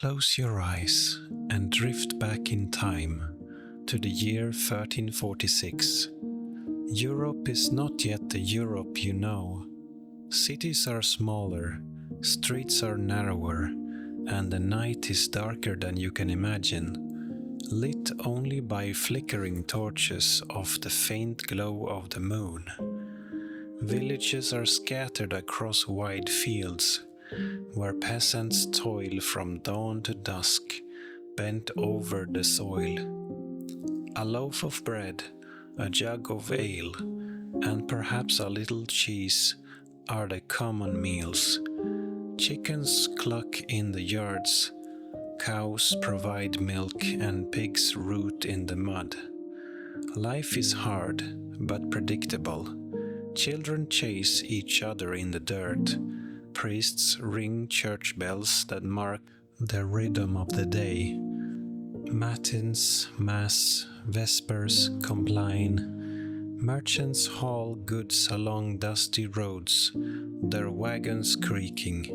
Close your eyes and drift back in time to the year 1346. Europe is not yet the Europe you know. Cities are smaller, streets are narrower, and the night is darker than you can imagine, lit only by flickering torches of the faint glow of the moon. Villages are scattered across wide fields, where peasants toil from dawn to dusk, bent over the soil. A loaf of bread, a jug of ale, and perhaps a little cheese are the common meals. Chickens cluck in the yards, cows provide milk, and pigs root in the mud. Life is hard, but predictable. Children chase each other in the dirt. Priests ring church bells that mark the rhythm of the day. Matins, mass, vespers combine. Merchants haul goods along dusty roads, their wagons creaking.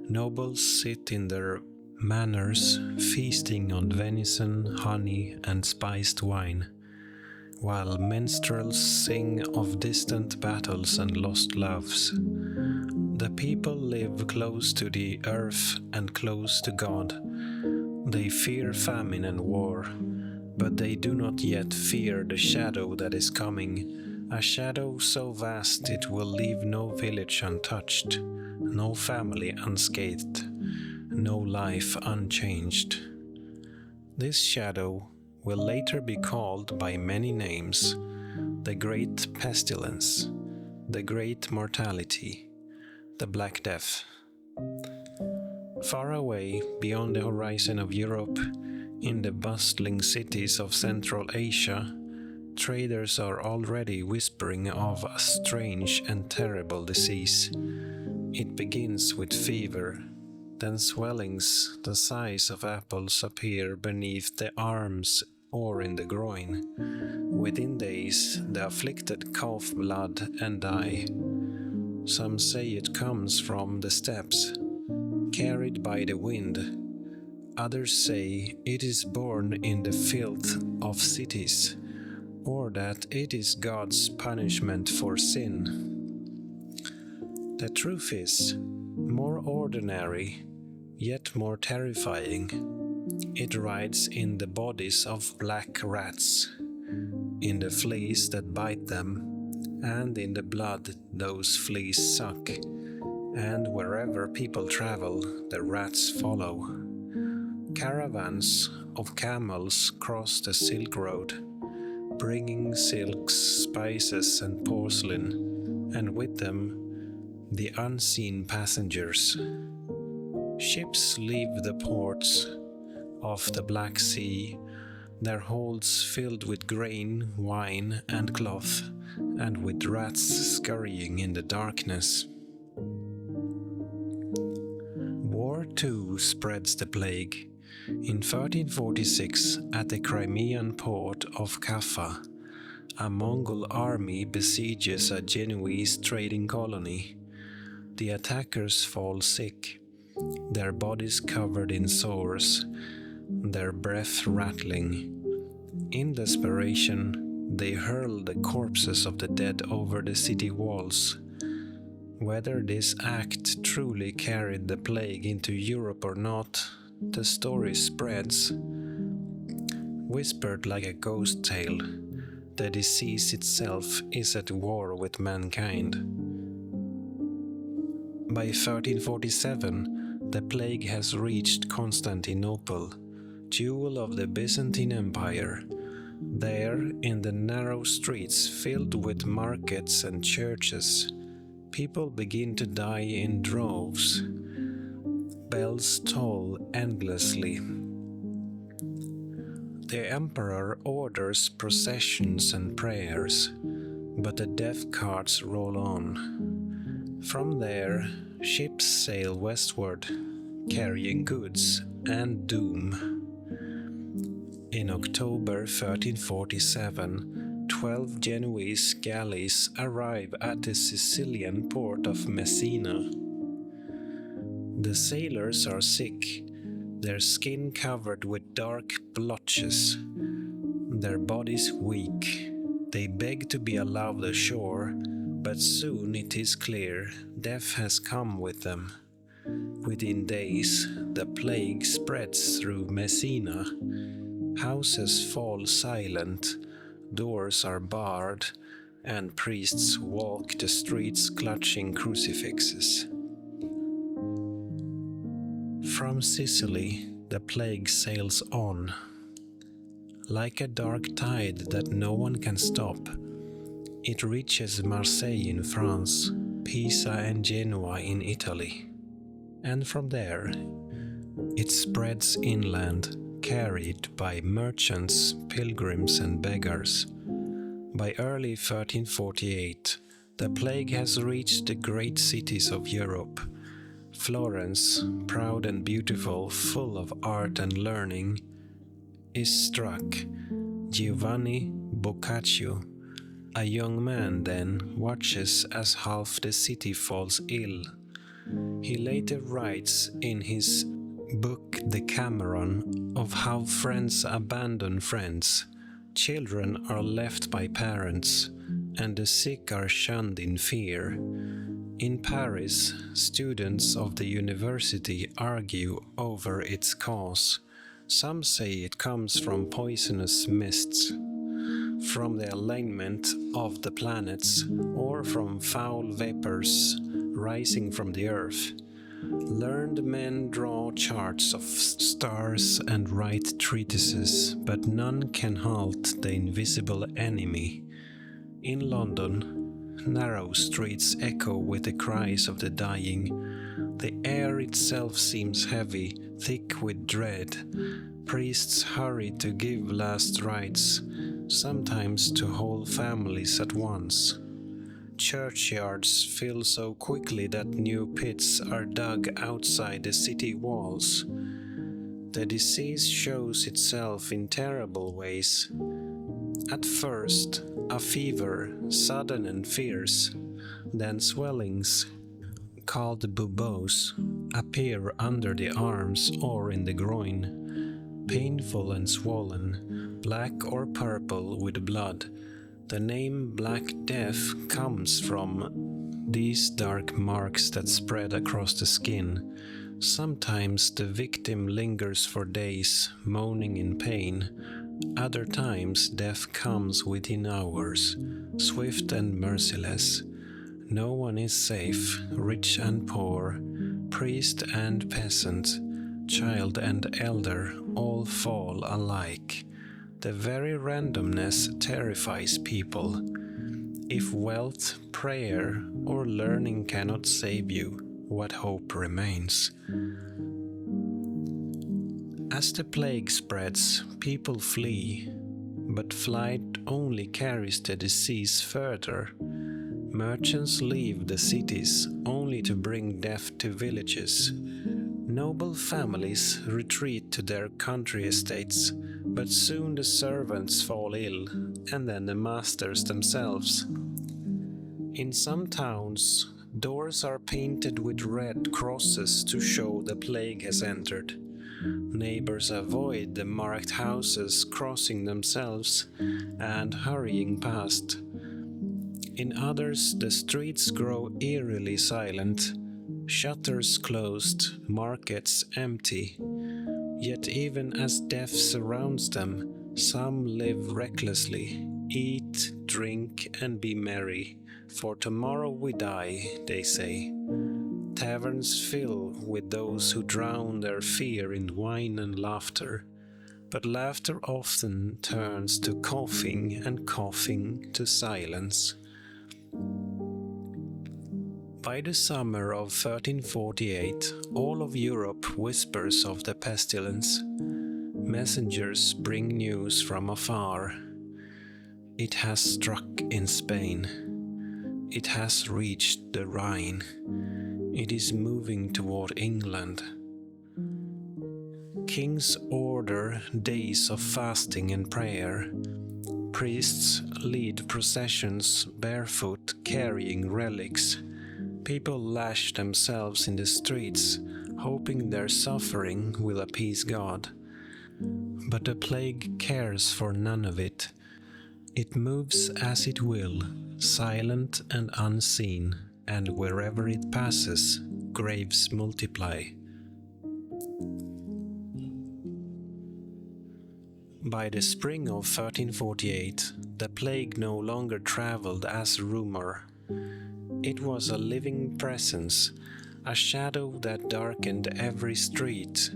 Nobles sit in their manors, feasting on venison, honey, and spiced wine, while minstrels sing of distant battles and lost loves. The people live close to the earth and close to God. They fear famine and war, but they do not yet fear the shadow that is coming, a shadow so vast it will leave no village untouched, no family unscathed, no life unchanged. This shadow will later be called by many names: the Great Pestilence, the Great Mortality, the Black Death. Far away, beyond the horizon of Europe, in the bustling cities of Central Asia, traders are already whispering of a strange and terrible disease. It begins with fever, then swellings the size of apples appear beneath the arms or in the groin. Within days, the afflicted cough blood and die. Some say it comes from the steppes, carried by the wind. Others say it is born in the filth of cities, or that it is God's punishment for sin. The truth is more ordinary, yet more terrifying. It rides in the bodies of black rats, in the fleas that bite them, and in the blood those fleas suck. And wherever people travel, the rats follow. Caravans of camels cross the Silk Road, bringing silks, spices, and porcelain, and with them the unseen passengers. Ships leave the ports of the Black Sea, their holds filled with grain, wine, and cloth, and with rats scurrying in the darkness. War too spreads the plague. In 1346, at the Crimean port of Kaffa, a Mongol army besieges a Genoese trading colony. The attackers fall sick, their bodies covered in sores, their breath rattling. In desperation, they hurl the corpses of the dead over the city walls. Whether this act truly carried the plague into Europe or not, the story spreads. Whispered like a ghost tale, the disease itself is at war with mankind. By 1347, the plague has reached Constantinople, jewel of the Byzantine Empire. There, in the narrow streets filled with markets and churches, people begin to die in droves. Bells toll endlessly. The emperor orders processions and prayers, but the death carts roll on. From there, ships sail westward, carrying goods and doom. In October 1347, 12 Genoese galleys arrive at the Sicilian port of Messina. The sailors are sick, their skin covered with dark blotches, their bodies weak. They beg to be allowed ashore, but soon it is clear death has come with them. Within days, the plague spreads through Messina. Houses fall silent, doors are barred, and priests walk the streets clutching crucifixes. From Sicily, the plague sails on. Like a dark tide that no one can stop, it reaches Marseille in France, Pisa and Genoa in Italy. And from there, it spreads inland, carried by merchants, pilgrims and beggars. By early 1348, the plague has reached the great cities of Europe. Florence, proud and beautiful, full of art and learning, is struck. Giovanni Boccaccio, a young man then, watches as half the city falls ill. He later writes in his book Decameron of how friends abandon friends, children are left by parents, and the sick are shunned in fear. In Paris, students of the university argue over its cause. Some say it comes from poisonous mists, from the alignment of the planets, or from foul vapors rising from the earth. Learned men draw charts of stars and write treatises, but none can halt the invisible enemy. In London, narrow streets echo with the cries of the dying. The air itself seems heavy, thick with dread. Priests hurry to give last rites, sometimes to whole families at once. Churchyards fill so quickly that new pits are dug outside the city walls. The disease shows itself in terrible ways. At first, a fever, sudden and fierce, then swellings, called buboes, appear under the arms or in the groin, painful and swollen, black or purple with blood. The name Black Death comes from these dark marks that spread across the skin. Sometimes the victim lingers for days, moaning in pain. Other times death comes within hours, swift and merciless. No one is safe, rich and poor, priest and peasant, child and elder, all fall alike. The very randomness terrifies people. If wealth, prayer, or learning cannot save you, what hope remains? As the plague spreads, people flee, but flight only carries the disease further. Merchants leave the cities only to bring death to villages. Noble families retreat to their country estates, but soon the servants fall ill, and then the masters themselves. In some towns, doors are painted with red crosses to show the plague has entered. Neighbors avoid the marked houses, crossing themselves and hurrying past. In others, the streets grow eerily silent, shutters closed, markets empty. Yet even as death surrounds them, some live recklessly, eat, drink, and be merry. For tomorrow we die, they say. Taverns fill with those who drown their fear in wine and laughter. But laughter often turns to coughing, and coughing to silence. By the summer of 1348, all of Europe whispers of the pestilence. Messengers bring news from afar. It has struck in Spain. It has reached the Rhine. It is moving toward England. Kings order days of fasting and prayer. Priests lead processions barefoot, carrying relics. People lash themselves in the streets, hoping their suffering will appease God. But the plague cares for none of it. It moves as it will, silent and unseen, and wherever it passes, graves multiply. By the spring of 1348, the plague no longer traveled as rumor. It was a living presence, a shadow that darkened every street.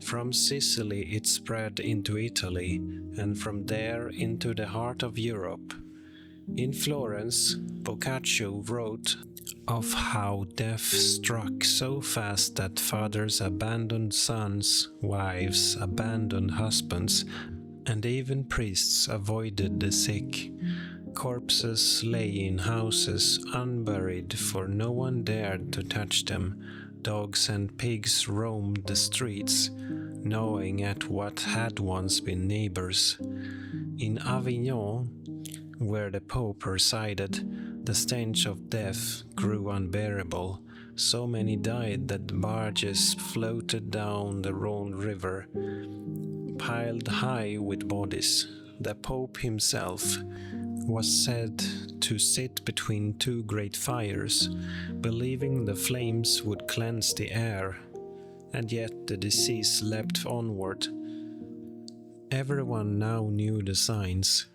From Sicily it spread into Italy, and from there into the heart of Europe. In Florence, Boccaccio wrote of how death struck so fast that fathers abandoned sons, wives abandoned husbands, and even priests avoided the sick. Corpses lay in houses unburied, for no one dared to touch them. Dogs and pigs roamed the streets, gnawing at what had once been neighbors. In Avignon, where the Pope resided, the stench of death grew unbearable. So many died that barges floated down the Rhone River, piled high with bodies. The Pope himself was said to sit between two great fires, believing the flames would cleanse the air, and yet the disease leapt onward. Everyone now knew the signs: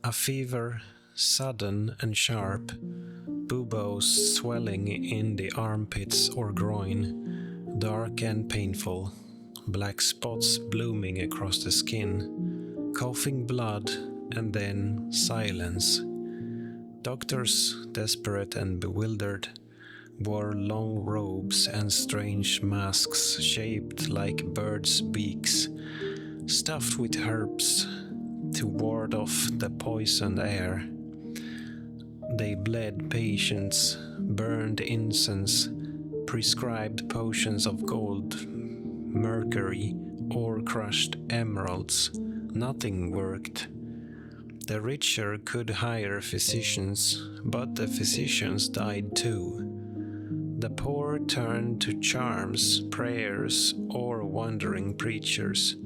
a fever, sudden and sharp, buboes swelling in the armpits or groin, dark and painful, black spots blooming across the skin, coughing blood, and then silence. Doctors, desperate and bewildered, wore long robes and strange masks shaped like birds' beaks, stuffed with herbs to ward off the poisoned air. They bled patients, burned incense, prescribed potions of gold, mercury, or crushed emeralds. Nothing worked. The richer could hire physicians, but the physicians died too. The poor turned to charms, prayers, or wandering preachers.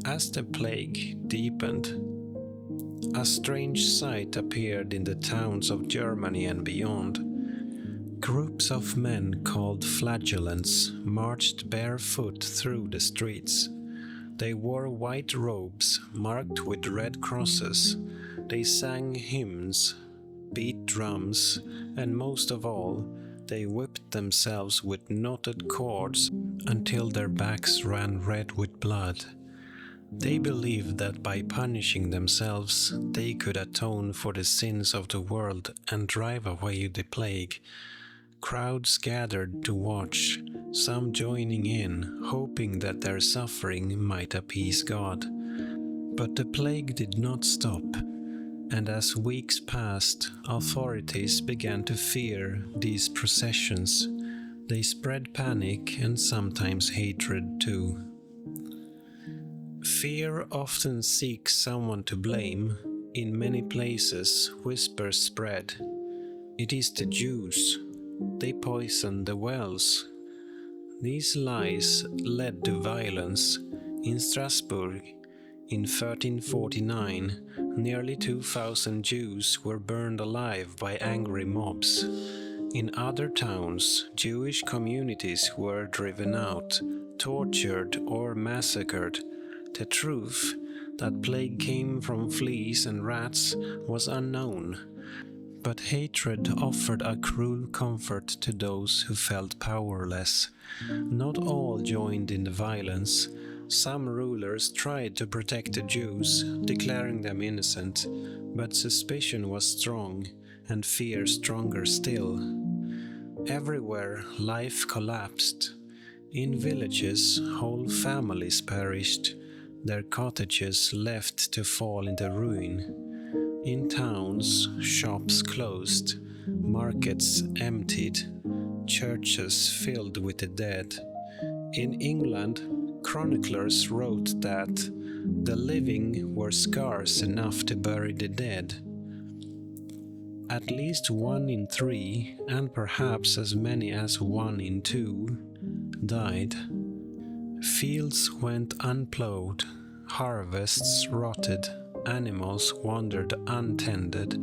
As the plague deepened, a strange sight appeared in the towns of Germany and beyond. Groups of men called flagellants marched barefoot through the streets. They wore white robes marked with red crosses. They sang hymns, beat drums, and most of all, they whipped themselves with knotted cords until their backs ran red with blood. They believed that by punishing themselves, they could atone for the sins of the world and drive away the plague. Crowds gathered to watch, some joining in, hoping that their suffering might appease God. But the plague did not stop, and as weeks passed, authorities began to fear these processions. They spread panic and sometimes hatred too. Fear often seeks someone to blame. In many places, whispers spread. It is the Jews. They poisoned the wells. These lies led to violence. In Strasbourg, in 1349, nearly 2,000 Jews were burned alive by angry mobs. In other towns, Jewish communities were driven out, tortured, or massacred. The truth that plague came from fleas and rats was unknown. But hatred offered a cruel comfort to those who felt powerless. Not all joined in the violence. Some rulers tried to protect the Jews, declaring them innocent, but suspicion was strong, and fear stronger still. Everywhere life collapsed. In villages, whole families perished, their cottages left to fall into ruin. In towns, shops closed, markets emptied, churches filled with the dead. In England, chroniclers wrote that the living were scarce enough to bury the dead. At least 1 in 3, and perhaps as many as 1 in 2, died. Fields went unplowed, harvests rotted, animals wandered untended,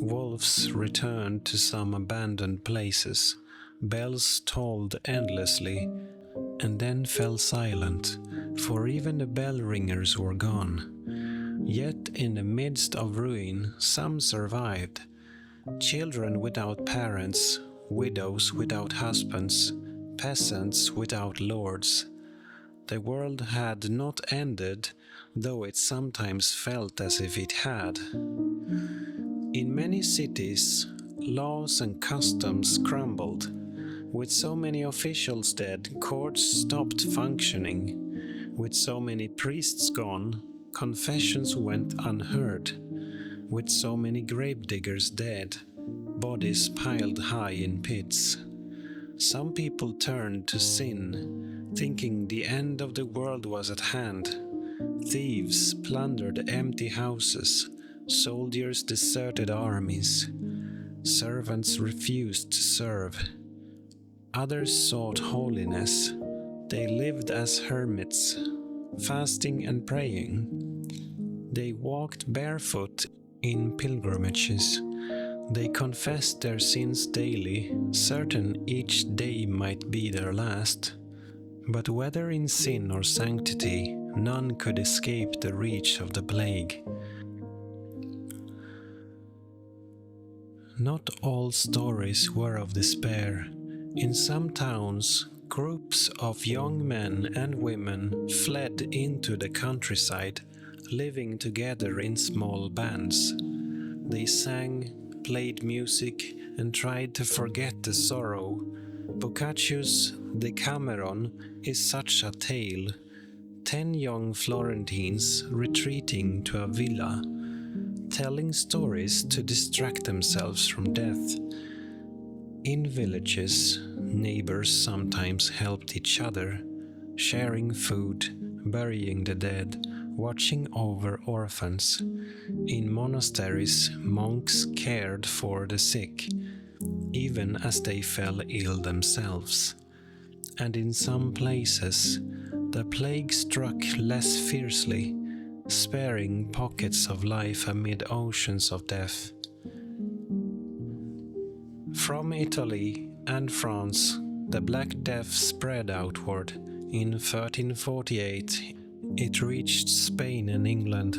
wolves returned to some abandoned places, bells tolled endlessly, and then fell silent, for even the bell ringers were gone. Yet in the midst of ruin some survived, children without parents, widows without husbands, peasants without lords. The world had not ended, though it sometimes felt as if it had. In many cities, laws and customs crumbled. With so many officials dead, courts stopped functioning. With so many priests gone, confessions went unheard. With so many gravediggers dead, bodies piled high in pits. Some people turned to sin, thinking the end of the world was at hand. Thieves plundered empty houses, soldiers deserted armies, servants refused to serve. Others sought holiness. They lived as hermits, fasting and praying. They walked barefoot in pilgrimages. They confessed their sins daily, certain each day might be their last. But whether in sin or sanctity, none could escape the reach of the plague. Not all stories were of despair. In some towns, groups of young men and women fled into the countryside, living together in small bands. They sang, played music, and tried to forget the sorrow. Boccaccio's Decameron is such a tale. 10 young Florentines retreating to a villa, telling stories to distract themselves from death. In villages, neighbors sometimes helped each other, sharing food, burying the dead, watching over orphans. In monasteries, monks cared for the sick, even as they fell ill themselves. And in some places, the plague struck less fiercely, sparing pockets of life amid oceans of death. From Italy and France, the Black Death spread outward. In 1348, it reached Spain and England.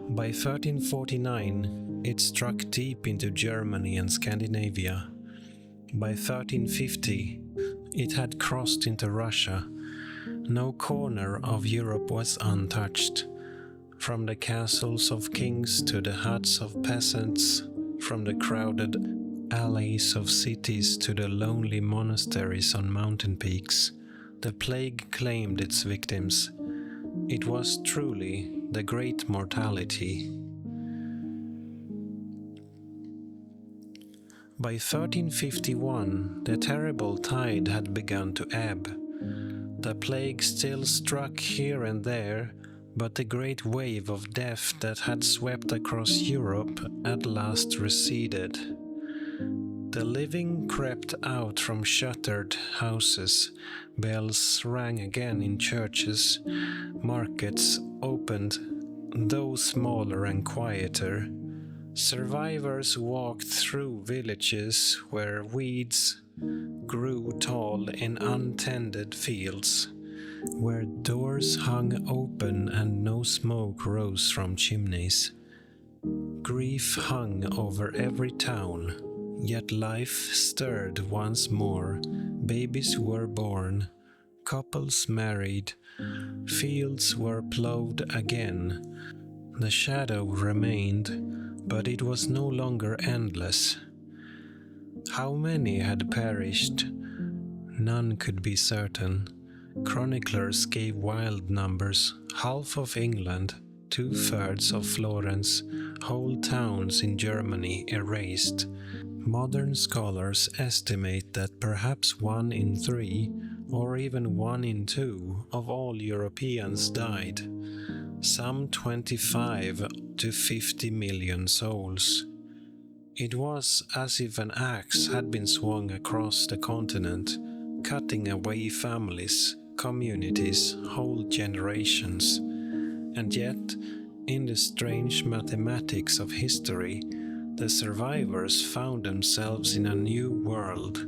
By 1349, it struck deep into Germany and Scandinavia. By 1350, it had crossed into Russia. No corner of Europe was untouched. From the castles of kings to the huts of peasants, from the crowded alleys of cities to the lonely monasteries on mountain peaks, the plague claimed its victims. It was truly the great mortality. By 1351, the terrible tide had begun to ebb. The plague still struck here and there, but the great wave of death that had swept across Europe at last receded. The living crept out from shuttered houses, bells rang again in churches, markets opened, though smaller and quieter. Survivors walked through villages where weeds grew tall in untended fields, where doors hung open and no smoke rose from chimneys. Grief hung over every town, yet life stirred once more. Babies were born, couples married, fields were plowed again. The shadow remained, but it was no longer endless. How many had perished? None could be certain. Chroniclers gave wild numbers: half of England, 2/3 of Florence, whole towns in Germany erased. Modern scholars estimate that perhaps 1 in 3, or even 1 in 2, of all Europeans died. Some 25 to 50 million souls. It was as if an axe had been swung across the continent, cutting away families, communities, whole generations. And yet, in the strange mathematics of history, the survivors found themselves in a new world.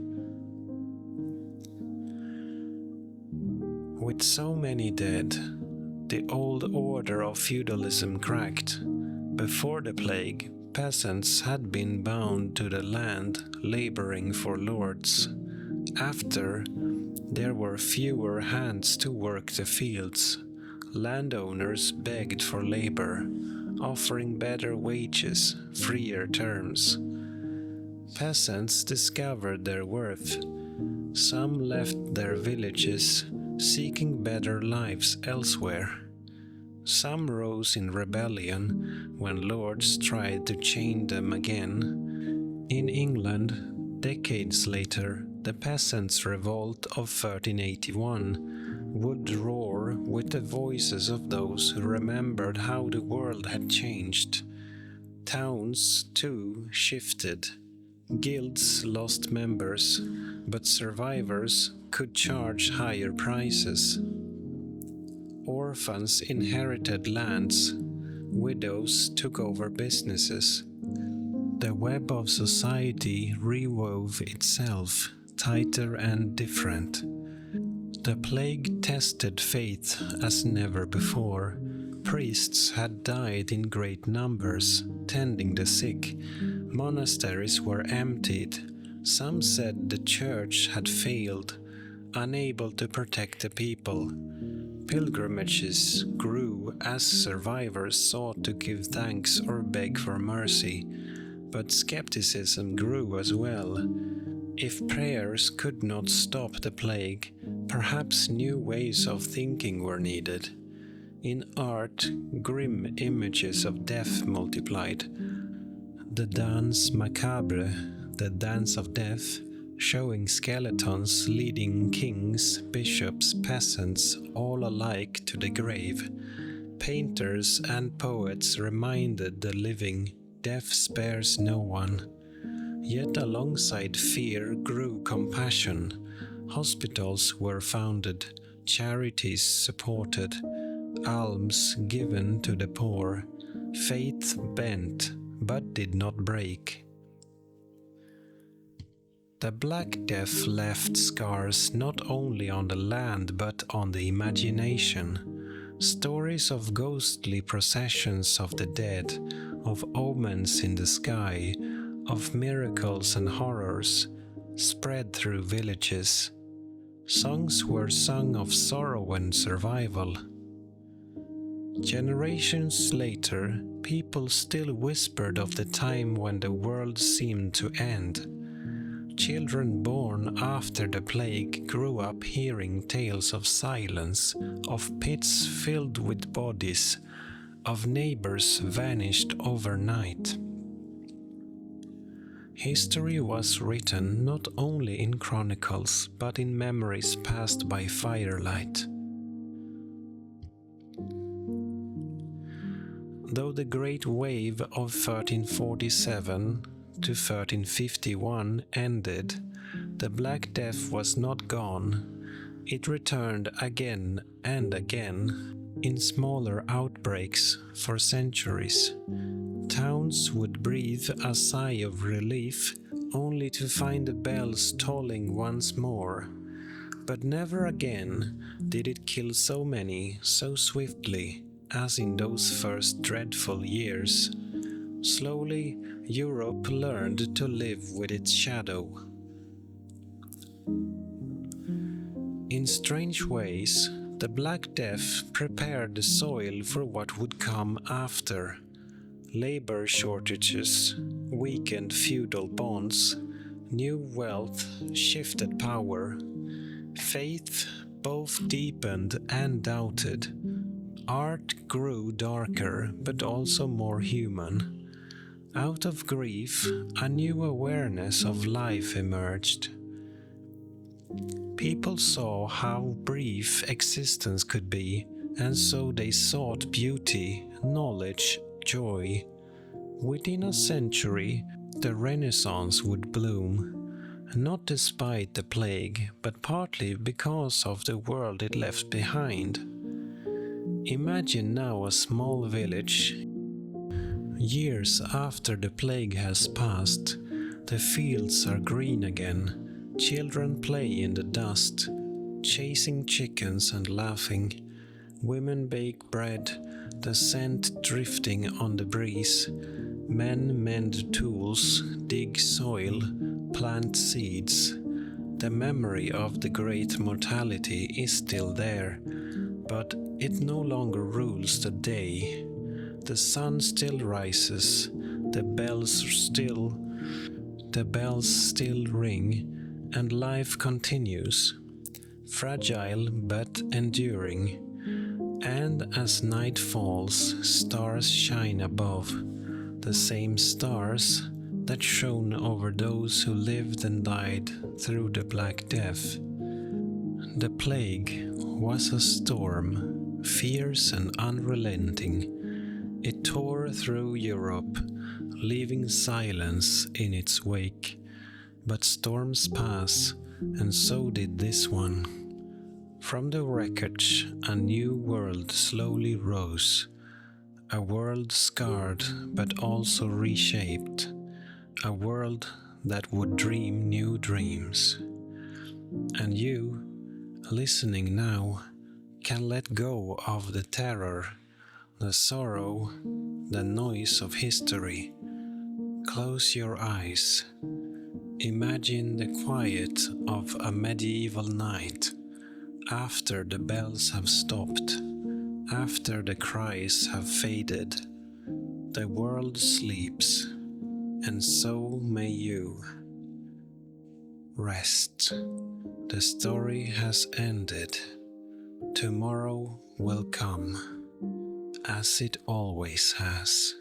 With so many dead, the old order of feudalism cracked. Before the plague, peasants had been bound to the land, laboring for lords. After, there were fewer hands to work the fields. Landowners begged for labor, offering better wages, freer terms. Peasants discovered their worth. Some left their villages, seeking better lives elsewhere. Some rose in rebellion when lords tried to chain them again. In England, decades later, the peasants' revolt of 1381 would roar with the voices of those who remembered how the world had changed. Towns, too, shifted. Guilds lost members, but survivors could charge higher prices. Orphans inherited lands. Widows took over businesses. The web of society rewove itself, tighter and different. The plague tested faith as never before. Priests had died in great numbers, tending the sick. Monasteries were emptied. Some said the church had failed, unable to protect the people. Pilgrimages grew as survivors sought to give thanks or beg for mercy, but skepticism grew as well. If prayers could not stop the plague, perhaps new ways of thinking were needed. In art, grim images of death multiplied. The Danse Macabre, the Dance of Death, showing skeletons leading kings, bishops, peasants, all alike to the grave. Painters and poets reminded the living, death spares no one. Yet alongside fear grew compassion. Hospitals were founded, charities supported, alms given to the poor. Faith bent, but did not break. The Black Death left scars not only on the land but on the imagination. Stories of ghostly processions of the dead, of omens in the sky, of miracles and horrors, spread through villages. Songs were sung of sorrow and survival. Generations later, people still whispered of the time when the world seemed to end. Children born after the plague grew up hearing tales of silence, of pits filled with bodies, of neighbors vanished overnight. History was written not only in chronicles, but in memories passed by firelight. Though the Great Wave of 1347 to 1351 ended, the Black Death was not gone. It returned again and again, in smaller outbreaks for centuries. Towns would breathe a sigh of relief, only to find the bells tolling once more. But never again did it kill so many so swiftly as in those first dreadful years. Slowly, Europe learned to live with its shadow. In strange ways, the Black Death prepared the soil for what would come after. Labor shortages, weakened feudal bonds, new wealth shifted power. Faith both deepened and doubted. Art grew darker, but also more human. Out of grief, a new awareness of life emerged. People saw how brief existence could be, and so they sought beauty, knowledge, joy. Within a century, the Renaissance would bloom, not despite the plague, but partly because of the world it left behind. Imagine now a small village. Years after the plague has passed, the fields are green again, children play in the dust, chasing chickens and laughing. Women bake bread, the scent drifting on the breeze. Men mend tools, dig soil, plant seeds. The memory of the great mortality is still there, but it no longer rules the day. The sun still rises, the bells still ring, and life continues, fragile but enduring. And as night falls, stars shine above, the same stars that shone over those who lived and died through the Black Death. The plague was a storm, fierce and unrelenting. It tore through Europe, leaving silence in its wake. But storms pass, and so did this one. From the wreckage, a new world slowly rose. A world scarred but also reshaped. A world that would dream new dreams. And you, listening now, can let go of the terror, the sorrow, the noise of history. Close your eyes. Imagine the quiet of a medieval night, after the bells have stopped, after the cries have faded. The world sleeps, and so may you. Rest. The story has ended. Tomorrow will come, as it always has.